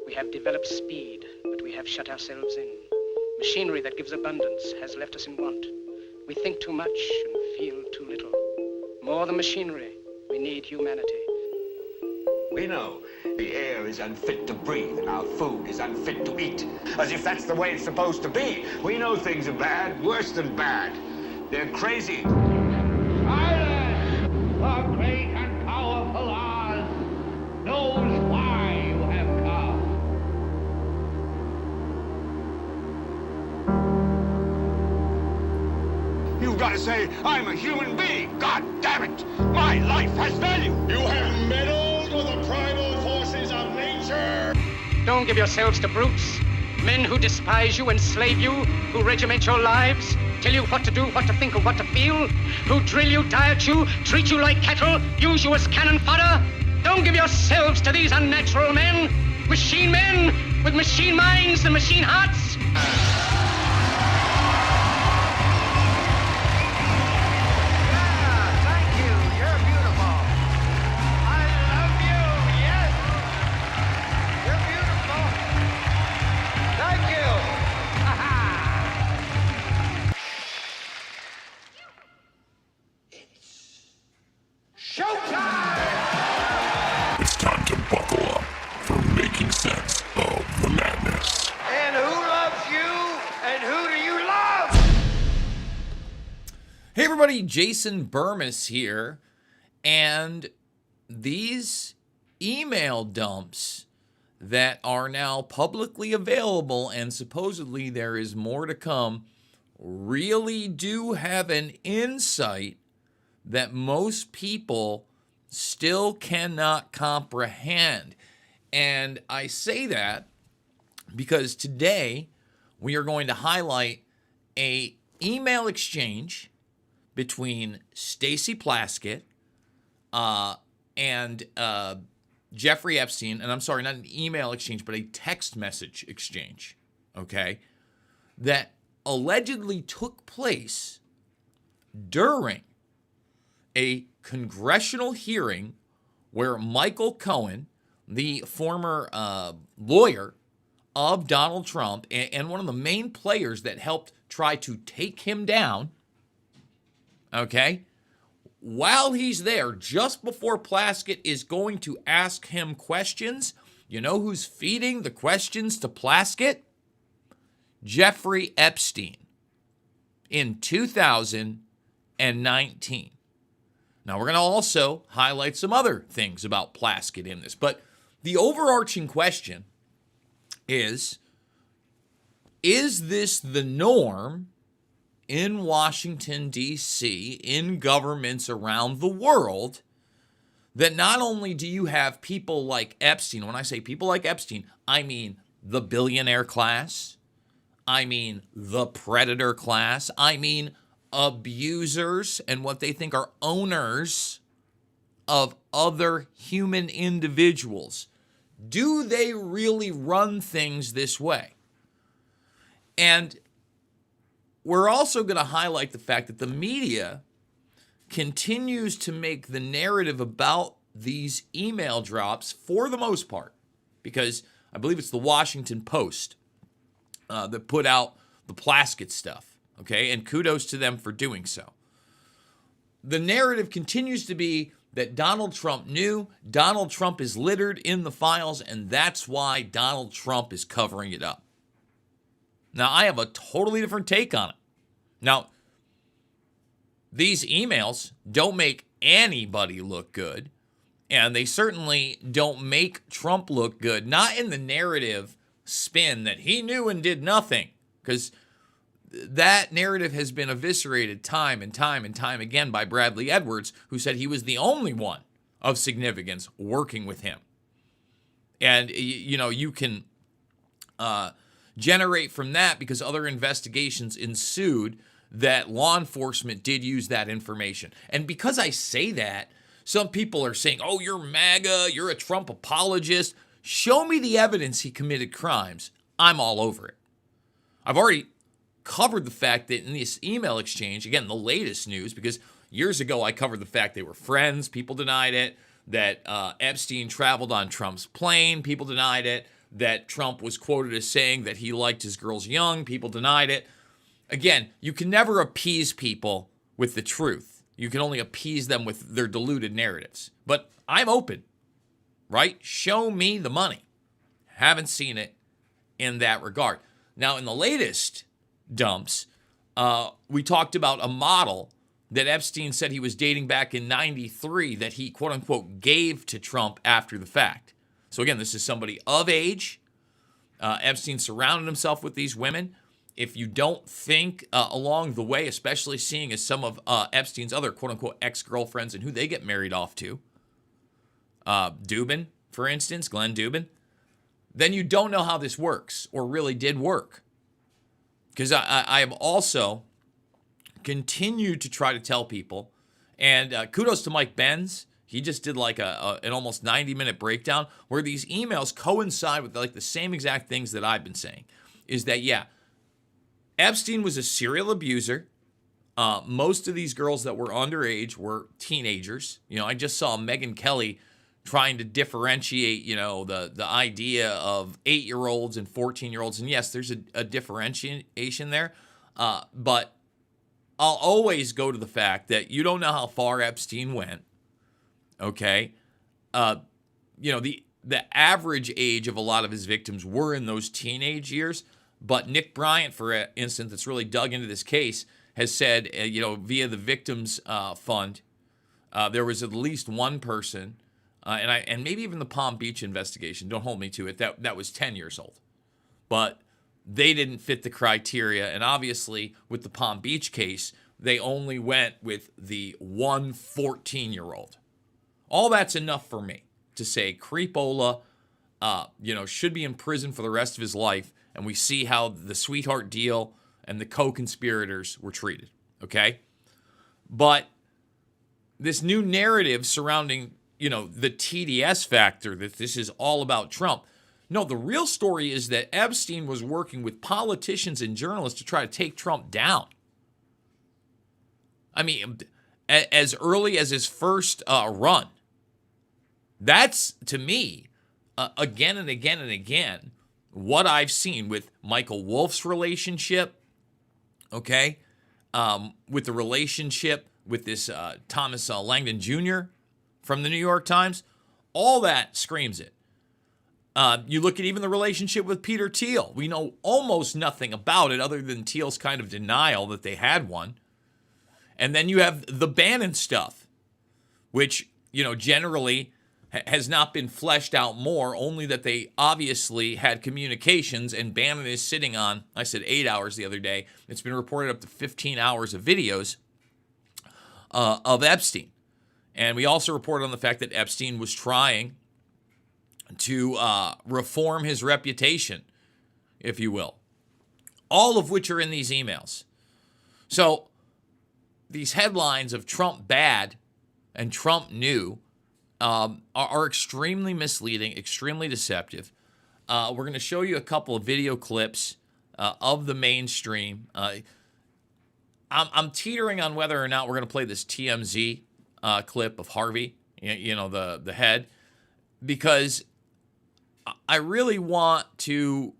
We have developed speed, but we have shut ourselves in. Machinery that gives abundance has left us in want. We think too much and feel too little. More than machinery, we need humanity. We know the air is unfit to breathe and our food is unfit to eat, as if that's the way it's supposed to be. We know things are bad, worse than bad. They're crazy. Silence! The great and powerful Oz knows why you have come. You've got to say, I'm a human being. God damn it! My life has value. You have meddled with the primal forces of nature. Don't give yourselves to brutes. Men who despise you, enslave you, who regiment your lives, tell you what to do, what to think, or what to feel, who drill you, diet you, treat you like cattle, use you as cannon fodder. Don't give yourselves to these unnatural men with machine minds and machine hearts. It's time to buckle up for making sense of the madness. And who loves you? And who do you love? Hey everybody, Jason Bermas here, and these email dumps that are now publicly available, and supposedly there is more to come, really do have an insight that most people still cannot comprehend. And I say that because today we are going to highlight a email exchange between Stacey Plaskett and Jeffrey Epstein. And I'm sorry, not an email exchange, but a text message exchange, okay, that allegedly took place during a congressional hearing where Michael Cohen, the former lawyer of Donald Trump and one of the main players that helped try to take him down, okay, while he's there, just before Plaskett is going to ask him questions, you know who's feeding the questions to Plaskett? Jeffrey Epstein in 2019. Now, we're going to also highlight some other things about Plaskett in this, but the overarching question is this the norm in Washington, D.C., in governments around the world, that not only do you have people like Epstein, when I say people like Epstein, I mean the billionaire class, I mean the predator class, I mean abusers and what they think are owners of other human individuals. Do they really run things this way? And we're also going to highlight the fact that the media continues to make the narrative about these email drops, for the most part, because I believe it's the Washington Post that put out the Plaskett stuff. Okay, and kudos to them for doing so. The narrative continues to be that Donald Trump knew, Donald Trump is littered in the files, and that's why Donald Trump is covering it up. Now, I have a totally different take on it. Now, these emails don't make anybody look good, and they certainly don't make Trump look good, not in the narrative spin that he knew and did nothing, because that narrative has been eviscerated time and time and time again by Bradley Edwards, who said he was the only one of significance working with him. And, you know, you can generate from that, because other investigations ensued, that law enforcement did use that information. And because I say that, some people are saying, oh, you're MAGA, you're a Trump apologist. Show me the evidence he committed crimes. I'm all over it. I've already covered the fact that in this email exchange, again, the latest news, because years ago I covered the fact they were friends, people denied it, that Epstein traveled on Trump's plane, people denied it, that Trump was quoted as saying that he liked his girls young. People denied it. Again, you can never appease people with the truth. You can only appease them with their deluded narratives. But I'm open, right? Show me the money. Haven't seen it in that regard. Now, in the latest dumps, we talked about a model that Epstein said he was dating back in 93 that he, quote unquote, gave to Trump after the fact. So again, this is somebody of age. Epstein surrounded himself with these women. If you don't think along the way, especially seeing as some of Epstein's other, quote unquote, ex-girlfriends and who they get married off to, Dubin, for instance, Glenn Dubin, then you don't know how this works or really did work. Because I have also continued to try to tell people, and kudos to Mike Benz. He just did like an almost 90-minute breakdown where these emails coincide with like the same exact things that I've been saying. Is that, yeah, Epstein was a serial abuser. Most of these girls that were underage were teenagers. You know, I just saw Megyn Kelly trying to differentiate, you know, the idea of 8-year-olds and 14-year-olds. And yes, there's a differentiation there. But I'll always go to the fact that you don't know how far Epstein went. Okay. You know, the average age of a lot of his victims were in those teenage years. But Nick Bryant, for instance, that's really dug into this case, has said, you know, via the Victims Fund, there was at least one person, and maybe even the Palm Beach investigation, don't hold me to it, that was 10 years old. But they didn't fit the criteria. And obviously, with the Palm Beach case, they only went with the 14-year-old. All that's enough for me to say Creepola, you know, should be in prison for the rest of his life. And we see how the sweetheart deal and the co-conspirators were treated, okay? But this new narrative surrounding, you know, the TDS factor, that this is all about Trump. No, the real story is that Epstein was working with politicians and journalists to try to take Trump down. I mean, as early as his first run. That's, to me, again and again and again, what I've seen with Michael Wolff's relationship, okay, with the relationship with this Thomas Langdon Jr. from the New York Times, all that screams it. You look at even the relationship with Peter Thiel. We know almost nothing about it other than Thiel's kind of denial that they had one. And then you have the Bannon stuff, which, you know, generally has not been fleshed out more, only that they obviously had communications, and Bannon is sitting on, I said 8 hours the other day. It's been reported up to 15 hours of videos of Epstein. And we also reported on the fact that Epstein was trying to reform his reputation, if you will. All of which are in these emails. So these headlines of Trump bad and Trump new are extremely misleading, extremely deceptive. We're going to show you a couple of video clips of the mainstream. I'm teetering on whether or not we're going to play this TMZ clip of Harvey, you know, the head, because I really want to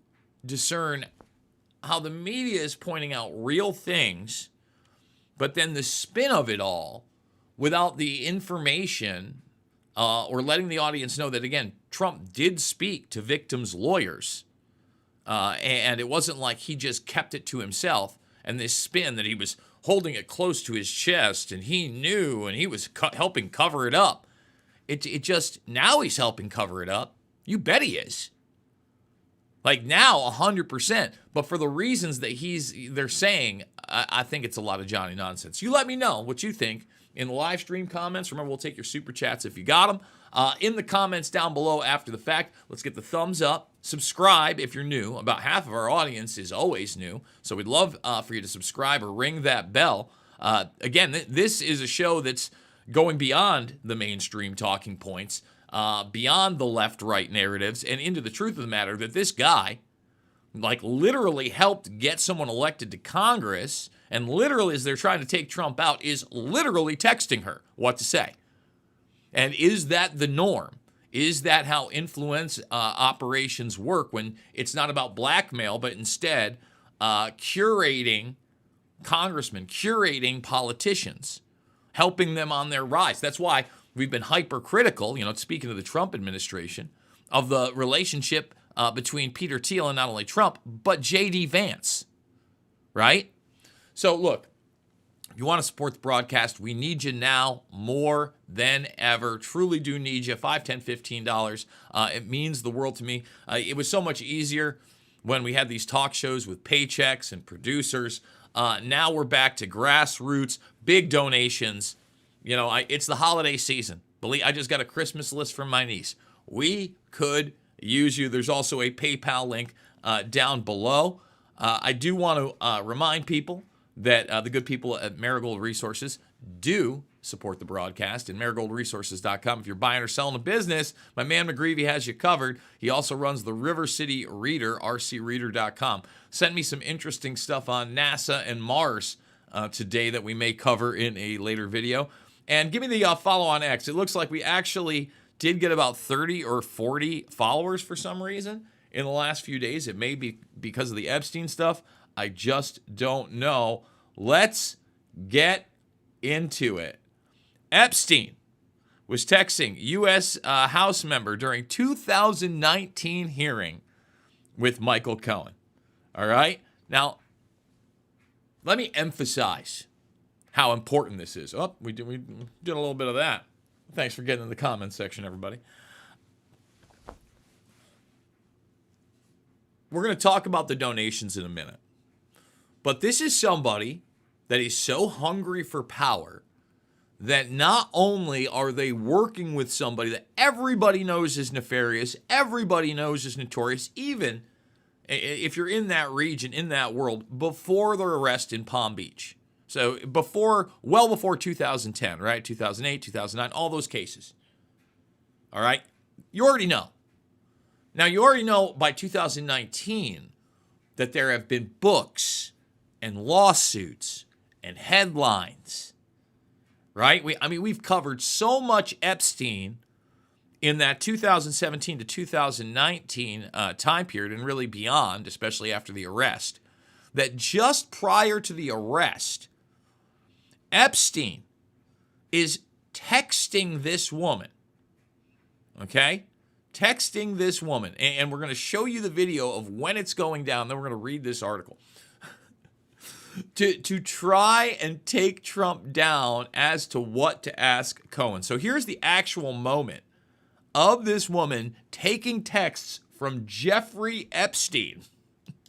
discern how the media is pointing out real things, but then the spin of it all without the information or letting the audience know that, again, Trump did speak to victims' lawyers, and it wasn't like he just kept it to himself, and this spin that he was holding it close to his chest, and he knew, and he was helping cover it up. It just, now he's helping cover it up. You bet he is. Like now, 100%. But for the reasons that they're saying, I think it's a lot of Johnny nonsense. You let me know what you think in the live stream comments. Remember, we'll take your super chats if you got them. In the comments down below after the fact, let's get the thumbs up. Subscribe if you're new. About half of our audience is always new. So we'd love for you to subscribe or ring that bell. Again, this is a show that's going beyond the mainstream talking points, beyond the left-right narratives, and into the truth of the matter that this guy, like, literally helped get someone elected to Congress, and literally, as they're trying to take Trump out, is literally texting her what to say. And is that the norm? Is that how influence operations work when it's not about blackmail, but instead curating congressmen, curating politicians, helping them on their rise? That's why we've been hypercritical, speaking of the Trump administration, of the relationship between Peter Thiel and not only Trump, but J.D. Vance, right? So look, if you want to support the broadcast, we need you now more than ever. Truly do need you. $5, $10, $15. It means the world to me. It was so much easier when we had these talk shows with paychecks and producers. Now we're back to grassroots, big donations. It's the holiday season. I just got a Christmas list from my niece. We could use you. There's also a PayPal link down below. I do want to remind people that the good people at Marigold Resources do support the broadcast, and marigoldresources.com. If you're buying or selling a business, my man McGreevy has you covered. He also runs the River City Reader, rcreader.com. Sent me some interesting stuff on NASA and Mars today that we may cover in a later video. And give me the follow on X. It looks like we actually did get about 30 or 40 followers for some reason in the last few days. It may be because of the Epstein stuff. I just don't know. Let's get into it. Epstein was texting U.S. House member during 2019 hearing with Michael Cohen. All right? Now, let me emphasize how important this is. Oh, we did a little bit of that. Thanks for getting in the comments section, everybody. We're going to talk about the donations in a minute. But this is somebody that is so hungry for power that not only are they working with somebody that everybody knows is nefarious, everybody knows is notorious, even if you're in that region, in that world, before their arrest in Palm Beach. So well before 2010, right? 2008, 2009, all those cases. All right? You already know. Now, you already know by 2019 that there have been books and lawsuits and headlines, right? We've covered so much Epstein in that 2017 to 2019 time period and really beyond, especially after the arrest, that just prior to the arrest, Epstein is texting this woman, okay? Texting this woman. And we're going to show you the video of when it's going down. Then we're going to read this article. to try and take Trump down as to what to ask Cohen. So here's the actual moment of this woman taking texts from Jeffrey Epstein.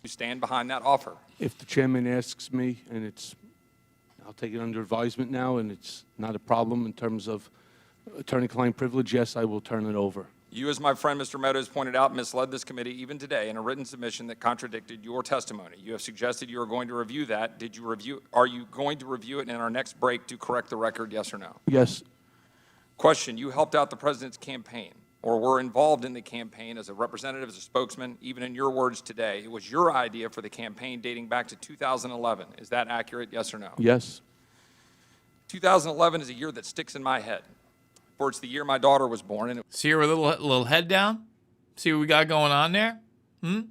You stand behind that offer? If the chairman asks me, and I'll take it under advisement now, and it's not a problem in terms of attorney-client privilege, yes, I will turn it over. You, as my friend Mr. Meadows pointed out, misled this committee even today in a written submission that contradicted your testimony. You have suggested you are going to review that. Are you going to review it in our next break to correct the record, yes or no? Yes. Question, you helped out the president's campaign or were involved in the campaign as a representative, as a spokesman, even in your words today. It was your idea for the campaign dating back to 2011. Is that accurate, yes or no? Yes. 2011 is a year that sticks in my head. For it's the year my daughter was born. And See her with a little head down? See what we got going on there? It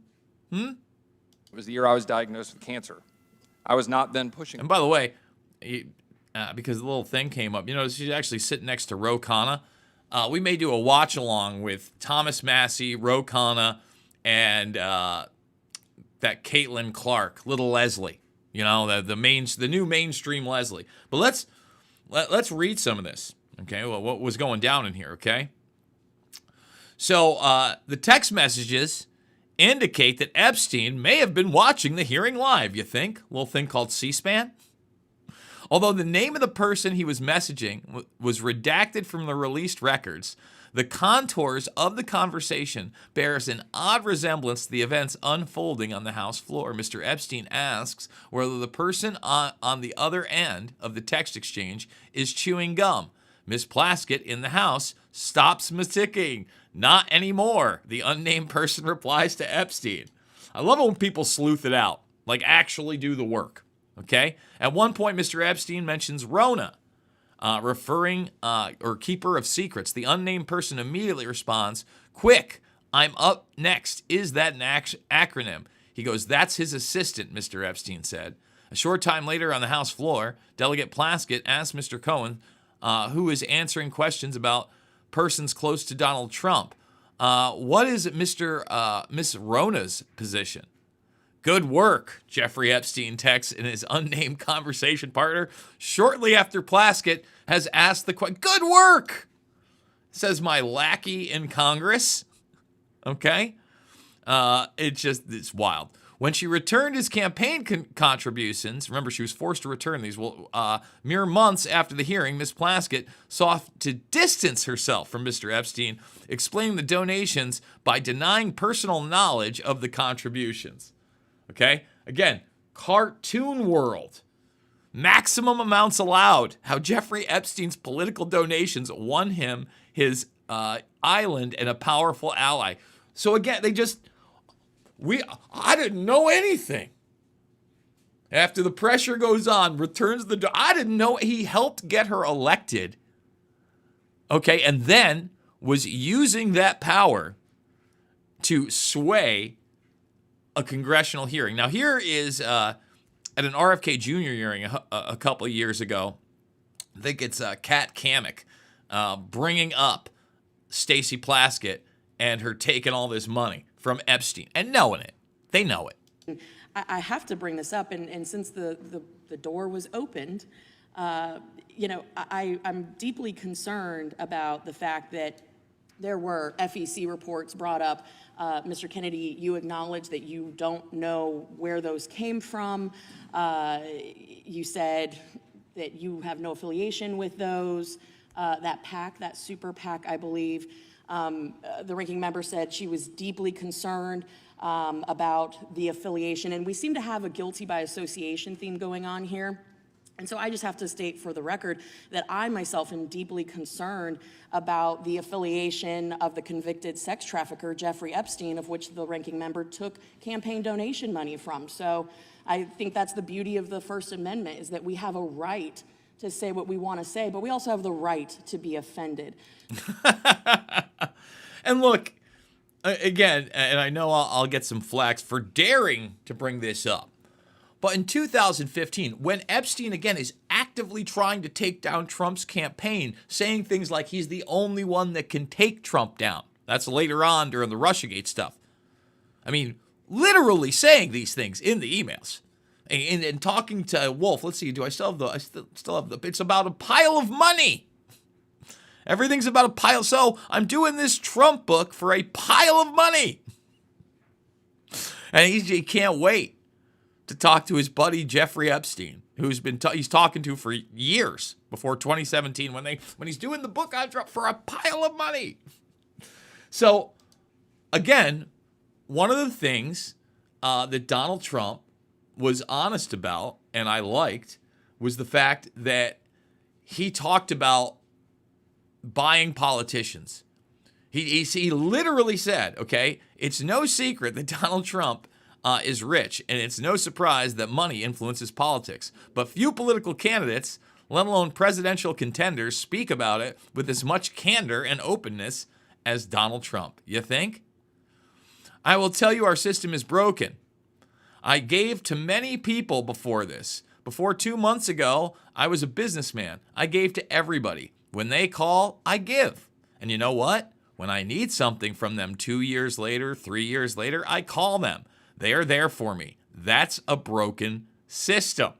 was the year I was diagnosed with cancer. I was not then pushing. And by the way, because the little thing came up, she's actually sitting next to Ro Khanna. We may do a watch along with Thomas Massey, Ro Khanna, and that Caitlin Clark, little Leslie. The new mainstream Leslie. But let's read some of this. Okay, well, what was going down in here, okay? So the text messages indicate that Epstein may have been watching the hearing live, you think? A little thing called C-SPAN? Although the name of the person he was messaging was redacted from the released records, the contours of the conversation bears an odd resemblance to the events unfolding on the House floor. Mr. Epstein asks whether the person on the other end of the text exchange is chewing gum. Miss Plaskett in the house stops ticking. Not anymore, the unnamed person replies to Epstein. I love it when people sleuth it out, like actually do the work, okay? At one point, Mr. Epstein mentions Rona, referring or keeper of secrets. The unnamed person immediately responds, "Quick, I'm up next. Is that an acronym?" He goes, "That's his assistant," Mr. Epstein said. A short time later on the House floor, Delegate Plaskett asked Mr. Cohen, who is answering questions about persons close to Donald Trump, what is Miss Rona's position? "Good work," Jeffrey Epstein texts in his unnamed conversation partner shortly after Plaskett has asked the question. "Good work," says my lackey in Congress. Okay? It's wild. When she returned his campaign contributions, remember she was forced to return these, mere months after the hearing, Ms. Plaskett sought to distance herself from Mr. Epstein, explaining the donations by denying personal knowledge of the contributions. Okay? Again, cartoon world. Maximum amounts allowed. How Jeffrey Epstein's political donations won him his island and a powerful ally. So again, I didn't know anything. After the pressure goes on, returns the door. I didn't know he helped get her elected. Okay, and then was using that power to sway a congressional hearing. Now, here is at an RFK Jr. hearing a couple of years ago. I think it's Kat Kammack bringing up Stacey Plaskett and her taking all this money from Epstein and knowing it. They know it. I have to bring this up, and since the door was opened, I'm deeply concerned about the fact that there were FEC reports brought up. Mr. Kennedy, you acknowledged that you don't know where those came from. You said that you have no affiliation with those. That PAC, that super PAC, I believe. The ranking member said she was deeply concerned about the affiliation, and we seem to have a guilty by association theme going on here. And so I just have to state for the record that I myself am deeply concerned about the affiliation of the convicted sex trafficker, Jeffrey Epstein, of which the ranking member took campaign donation money from. So I think that's the beauty of the First Amendment, is that we have a right to say what we want to say, but we also have the right to be offended. And look, again, and I know I'll get some flack for daring to bring this up, but in 2015, when Epstein, again, is actively trying to take down Trump's campaign, saying things like he's the only one that can take Trump down. That's later on during the Russiagate stuff. I mean, literally saying these things in the emails. And talking to Wolf, let's see, do I still have the, it's about a pile of money. Everything's about a pile. So I'm doing this Trump book for a pile of money. And he can't wait to talk to his buddy Jeffrey Epstein, who's been he's talking to for years before 2017 when he's doing the book on Trump for a pile of money. So again, one of the things that Donald Trump was honest about, and I liked, was the fact that he talked about buying politicians. He literally said, okay, it's no secret that Donald Trump is rich, and it's no surprise that money influences politics. But few political candidates, let alone presidential contenders, speak about it with as much candor and openness as Donald Trump. You think? "I will tell you our system is broken. I gave to many people before this. Before 2 months ago, I was a businessman. I gave to everybody. When they call, I give. And you know what? When I need something from them 2 years later, 3 years later, I call them. They are there for me. That's a broken system."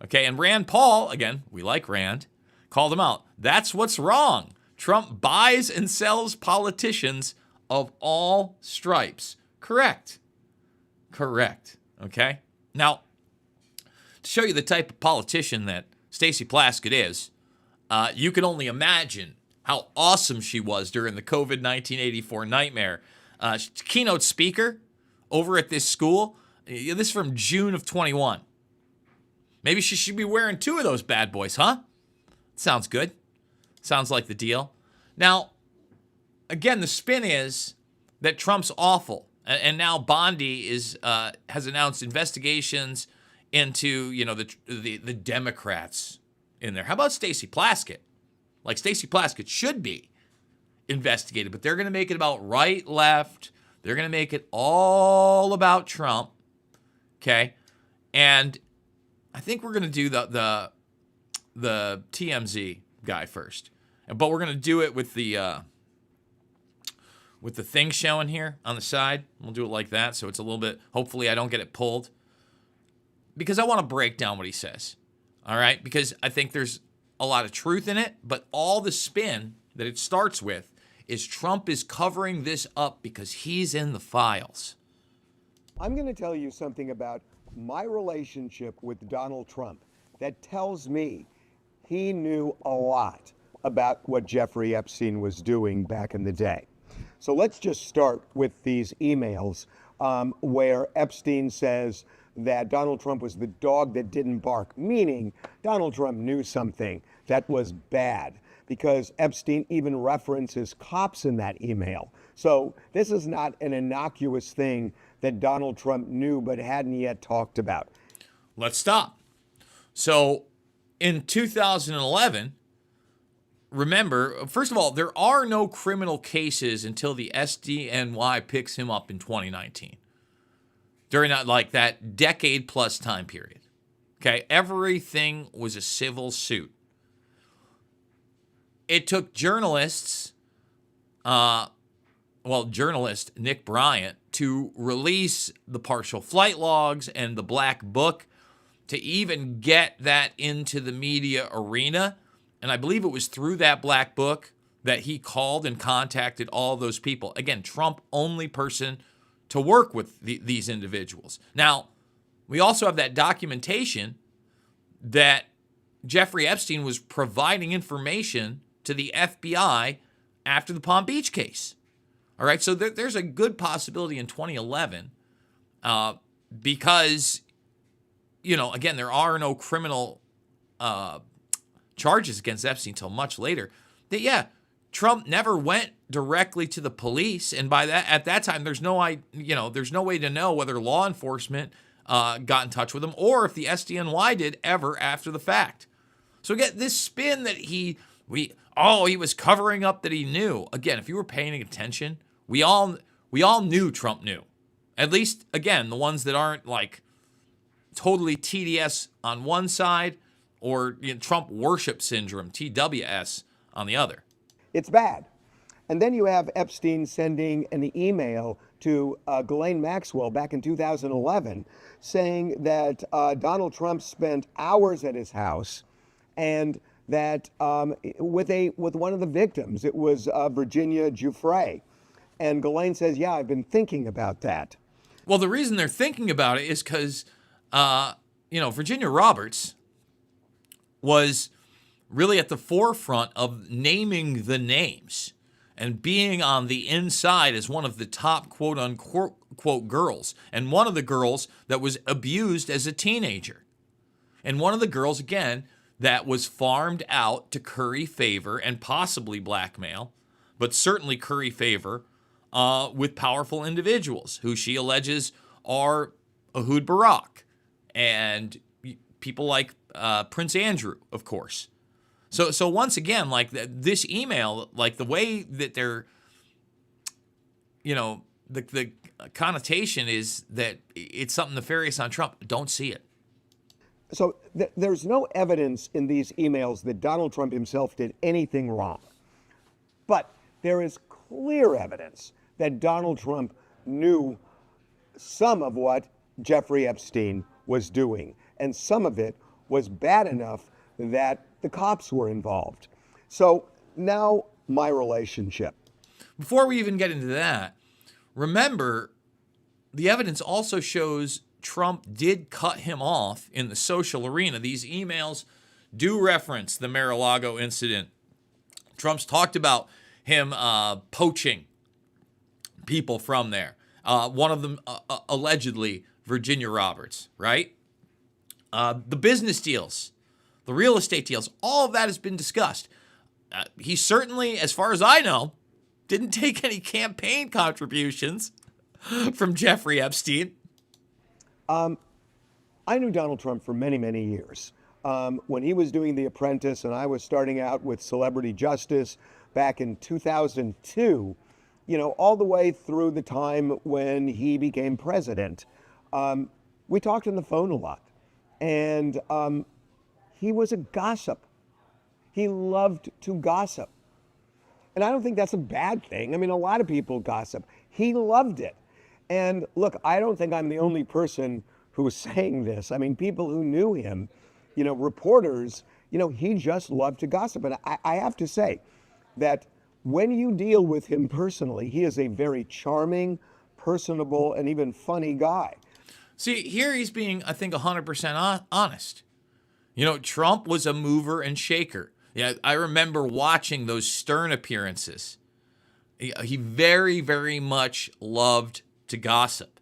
Okay, and Rand Paul, again, we like Rand, called him out. "That's what's wrong. Trump buys and sells politicians of all stripes." Correct. Okay? Now, to show you the type of politician that Stacey Plaskett is, you can only imagine how awesome she was during the COVID 1984 nightmare. Keynote speaker over at this school. This is from June of 21. Maybe she should be wearing 2 of those bad boys, huh? Sounds good. Sounds like the deal. Now, again, the spin is that Trump's awful. And now Bondi has announced investigations into, the Democrats in there. How about Stacey Plaskett? Like, Stacey Plaskett should be investigated, but they're going to make it about right, left. They're going to make it all about Trump. Okay? And I think we're going to do the TMZ guy first. But we're going to do it with the thing showing here on the side. We'll do it like that, so it's a little bit, hopefully I don't get it pulled. Because I want to break down what he says. All right? Because I think there's a lot of truth in it, but all the spin that it starts with is Trump is covering this up because he's in the files. I'm going to tell you something about my relationship with Donald Trump that tells me he knew a lot about what Jeffrey Epstein was doing back in the day. So let's just start with these emails where Epstein says that Donald Trump was the dog that didn't bark, meaning Donald Trump knew something that was bad, because Epstein even references cops in that email. So this is not an innocuous thing that Donald Trump knew but hadn't yet talked about. Let's stop. So in 2011, remember, first of all, there are no criminal cases until the SDNY picks him up in 2019. During that decade plus time period. Okay, everything was a civil suit. It took journalist Nick Bryant to release the partial flight logs and the black book to even get that into the media arena. And I believe it was through that black book that he called and contacted all those people. Again, Trump, only person to work with these individuals. Now, we also have that documentation that Jeffrey Epstein was providing information to the FBI after the Palm Beach case. All right, so there's a good possibility in 2011 because, again, there are no criminal charges against Epstein until much later. That, Trump never went directly to the police, and at that time, there's no way to know whether law enforcement got in touch with him or if the SDNY did ever after the fact. So again, this spin that he was covering up that he knew. Again, if you were paying attention, we all knew Trump knew. At least, again, the ones that aren't like totally TDS on one side or Trump worship syndrome, TWS, on the other. It's bad. And then you have Epstein sending an email to Ghislaine Maxwell back in 2011 saying that Donald Trump spent hours at his house and that with one of the victims, it was Virginia Giuffre. And Ghislaine says, yeah, I've been thinking about that. Well, the reason they're thinking about it is because, Virginia Roberts was really at the forefront of naming the names and being on the inside as one of the top quote-unquote girls, and one of the girls that was abused as a teenager. And one of the girls, again, that was farmed out to curry favor and possibly blackmail, but certainly curry favor with powerful individuals who she alleges are Ehud Barak and people like Prince Andrew, of course. So once again, like this email, like the way that they're, the connotation is that it's something nefarious on Trump. Don't see it. So there's no evidence in these emails that Donald Trump himself did anything wrong. But there is clear evidence that Donald Trump knew some of what Jeffrey Epstein was doing. And some of it was bad enough that the cops were involved. So now my relationship. Before we even get into that, remember, the evidence also shows Trump did cut him off in the social arena. These emails do reference the Mar-a-Lago incident. Trump's talked about him poaching people from there. One of them, allegedly, Virginia Roberts, right? The business deals, the real estate deals, all of that has been discussed. He certainly, as far as I know, didn't take any campaign contributions from Jeffrey Epstein. I knew Donald Trump for many, many years. when he was doing The Apprentice and I was starting out with Celebrity Justice back in 2002, all the way through the time when he became president. We talked on the phone a lot. And he was a gossip. He loved to gossip. And I don't think that's a bad thing. I mean, a lot of people gossip. He loved it. And look, I don't think I'm the only person who is saying this. I mean, people who knew him, reporters, he just loved to gossip. And I have to say that when you deal with him personally, he is a very charming, personable, and even funny guy. See, here he's being, I think, 100% honest. Trump was a mover and shaker. Yeah, I remember watching those Stern appearances. He very, very much loved to gossip.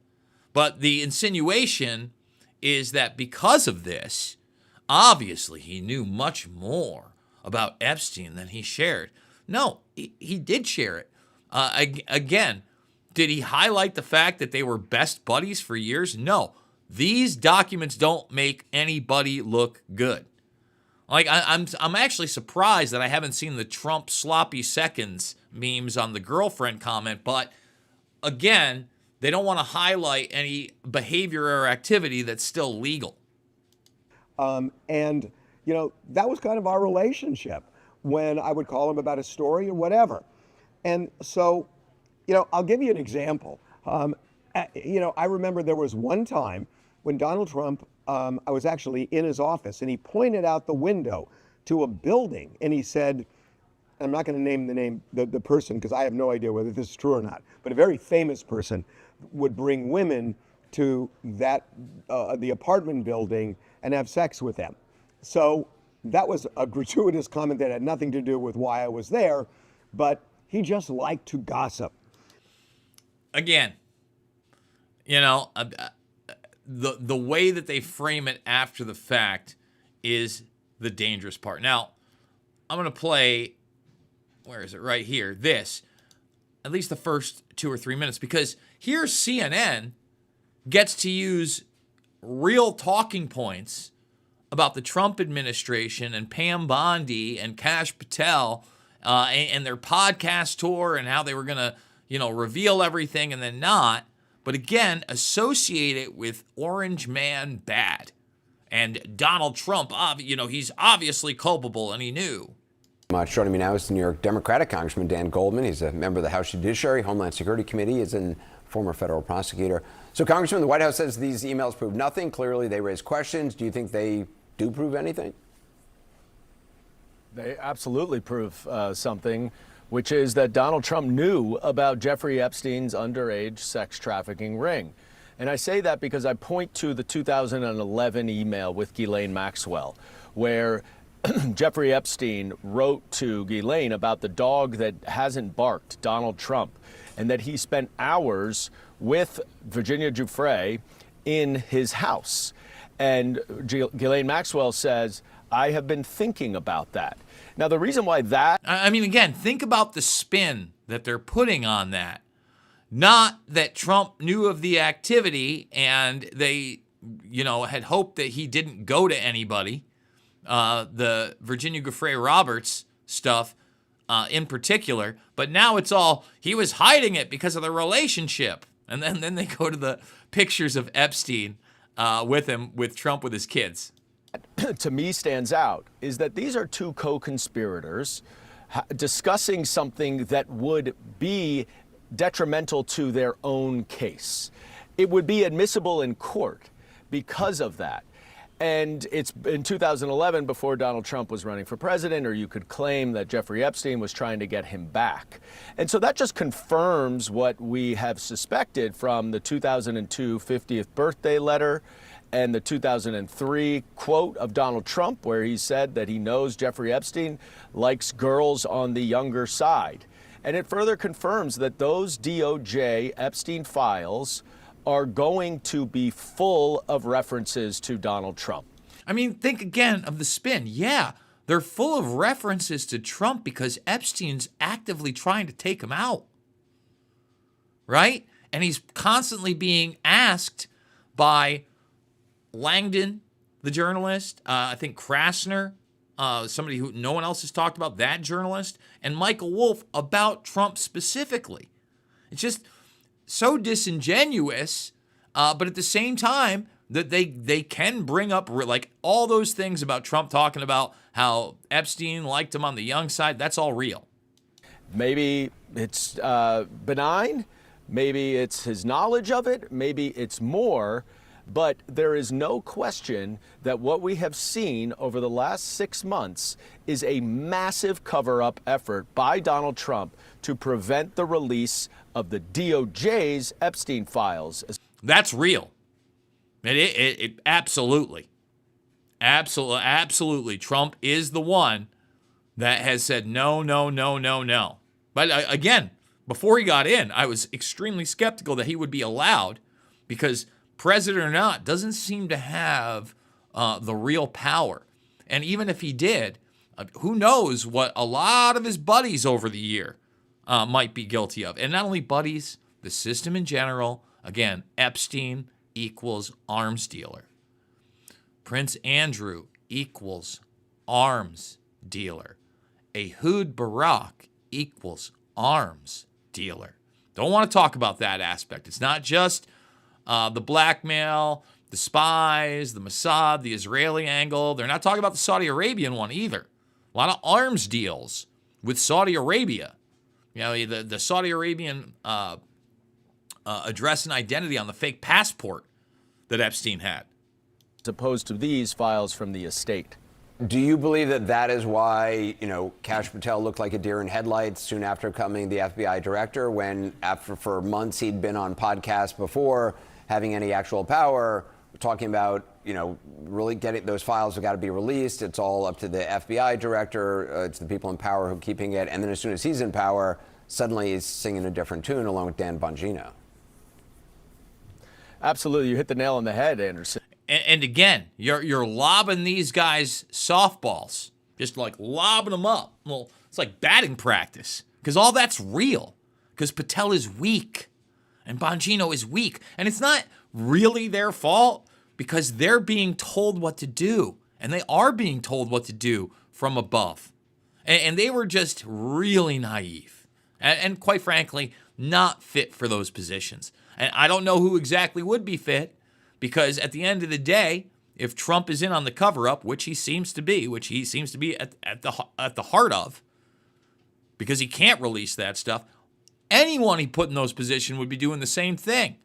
But the insinuation is that because of this, obviously he knew much more about Epstein than he shared. No, he did share it. Again, did he highlight the fact that they were best buddies for years? No. These documents don't make anybody look good. Like, I'm actually surprised that I haven't seen the Trump sloppy seconds memes on the girlfriend comment, but again, they don't want to highlight any behavior or activity that's still legal. And that was kind of our relationship when I would call him about a story or whatever. And so, I'll give you an example. I remember there was one time when Donald Trump, I was actually in his office, and he pointed out the window to a building, and he said, I'm not going to name the person because I have no idea whether this is true or not, but a very famous person would bring women to that the apartment building and have sex with them. So that was a gratuitous comment that had nothing to do with why I was there, but he just liked to gossip. Again, the way that they frame it after the fact is the dangerous part. Now, I'm going to play, where is it? Right here. This, at least the first 2 or 3 minutes, because here CNN gets to use real talking points about the Trump administration and Pam Bondi and Kash Patel and their podcast tour and how they were going to, reveal everything and then not. But again, associate it with Orange Man bad. And Donald Trump, he's obviously culpable and he knew. Joining me now is the New York Democratic Congressman Dan Goldman. He's a member of the House Judiciary Homeland Security Committee. Is a former federal prosecutor. So, Congressman, the White House says these emails prove nothing. Clearly, they raise questions. Do you think they do prove anything? They absolutely prove something, which is that Donald Trump knew about Jeffrey Epstein's underage sex trafficking ring. And I say that because I point to the 2011 email with Ghislaine Maxwell, where Jeffrey Epstein wrote to Ghislaine about the dog that hasn't barked, Donald Trump, and that he spent hours with Virginia Giuffre in his house. And Ghislaine Maxwell says, I have been thinking about that. Now, the reason why that... again, think about the spin that they're putting on that. Not that Trump knew of the activity and they, had hoped that he didn't go to anybody. The Virginia Giuffre Roberts stuff in particular. But now it's all, he was hiding it because of the relationship. And then they go to the pictures of Epstein with Trump with his kids. To me stands out is that these are two co-conspirators discussing something that would be detrimental to their own case. It would be admissible in court because of that. And it's in 2011, before Donald Trump was running for president, or you could claim that Jeffrey Epstein was trying to get him back. And so that just confirms what we have suspected from the 2002 50th birthday letter and the 2003 quote of Donald Trump, where he said that he knows Jeffrey Epstein likes girls on the younger side. And it further confirms that those DOJ Epstein files are going to be full of references to Donald Trump. Think again of the spin. Yeah, they're full of references to Trump because Epstein's actively trying to take him out. Right? And he's constantly being asked by Langdon the journalist. I think Krasner, somebody who no one else has talked about, that journalist, and Michael Wolff about Trump specifically. It's just so disingenuous, but at the same time, that they can bring up like all those things about Trump talking about how Epstein liked him on the young side. That's all real. Maybe it's benign. Maybe it's his knowledge of it. Maybe it's more. But there is no question that what we have seen over the last 6 months is a massive cover-up effort by Donald Trump to prevent the release of the DOJ's Epstein files. That's real. It absolutely. Trump is the one that has said no. But again, before he got in, I was extremely skeptical that he would be allowed because president or not doesn't seem to have the real power. And even if he did, who knows what a lot of his buddies over the year might be guilty of. And not only buddies, the system in general. Again, Epstein equals arms dealer. Prince Andrew equals arms dealer. Ehud Barak equals arms dealer. Don't want to talk about that aspect. It's not just the blackmail, the spies, the Mossad, the Israeli angle. They're not talking about the Saudi Arabian one either. A lot of arms deals with Saudi Arabia. You know, the Saudi Arabian address and identity on the fake passport that Epstein had. As opposed to these files from the estate. Do you believe that that is why, Kash Patel looked like a deer in headlights soon after becoming the FBI director, when after for months he'd been on podcasts before having any actual power, talking about, really getting those files have got to be released. It's all up to the FBI director. It's the people in power who are keeping it. And then as soon as he's in power, suddenly he's singing a different tune along with Dan Bongino. Absolutely. You hit the nail on the head, Anderson. And again, you're lobbing these guys softballs, just like lobbing them up. Well, it's like batting practice because all that's real because Patel is weak and Bongino is weak. And it's not really their fault because they're being told what to do. And they are being told what to do from above. And they were just really naive and quite frankly, not fit for those positions. And I don't know who exactly would be fit because at the end of the day, if Trump is in on the cover-up, which he seems to be at the heart of, because he can't release that stuff, anyone he put in those positions would be doing the same thing.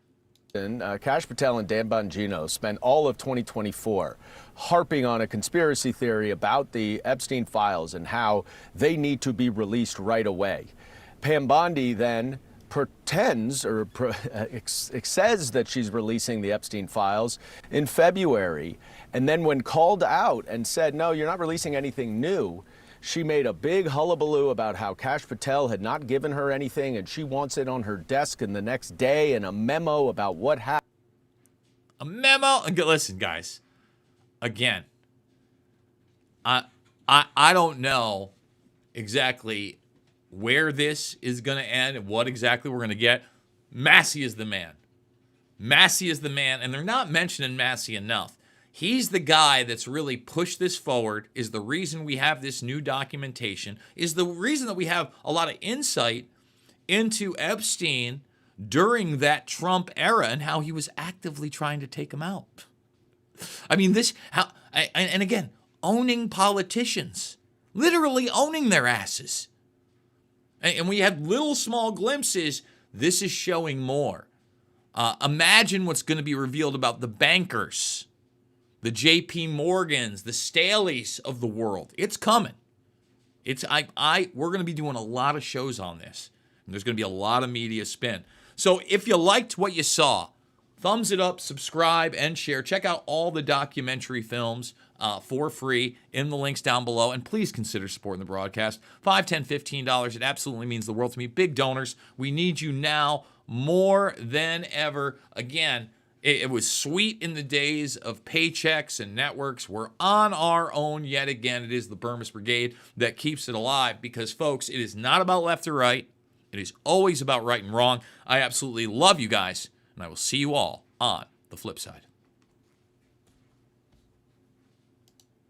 Kash Patel and Dan Bongino spent all of 2024 harping on a conspiracy theory about the Epstein files and how they need to be released right away. Pam Bondi then pretends or says that she's releasing the Epstein files in February. And then when called out and said, no, you're not releasing anything new, she made a big hullabaloo about how Kash Patel had not given her anything and she wants it on her desk in the next day and a memo about what happened. A memo? Listen, guys, again, I don't know exactly where this is going to end and what exactly we're going to get. Massey is the man. Massey is the man, and they're not mentioning Massey enough. He's the guy that's really pushed this forward, is the reason we have this new documentation, is the reason that we have a lot of insight into Epstein during that Trump era and how he was actively trying to take him out. I mean, and again, owning politicians, literally owning their asses. And we had little small glimpses. This is showing more. Imagine what's going to be revealed about the bankers, the J.P. Morgans, the Staleys of the world. It's coming. We're going to be doing a lot of shows on this. And there's going to be a lot of media spin. So if you liked what you saw, thumbs it up, subscribe, and share. Check out all the documentary films for free in the links down below. And please consider supporting the broadcast. $5, $10, $15. It absolutely means the world to me. Big donors. We need you now more than ever. Again, it was sweet in the days of paychecks and networks. We're on our own yet again. It is the Bermas Brigade that keeps it alive because, folks, it is not about left or right. It is always about right and wrong. I absolutely love you guys, and I will see you all on the flip side.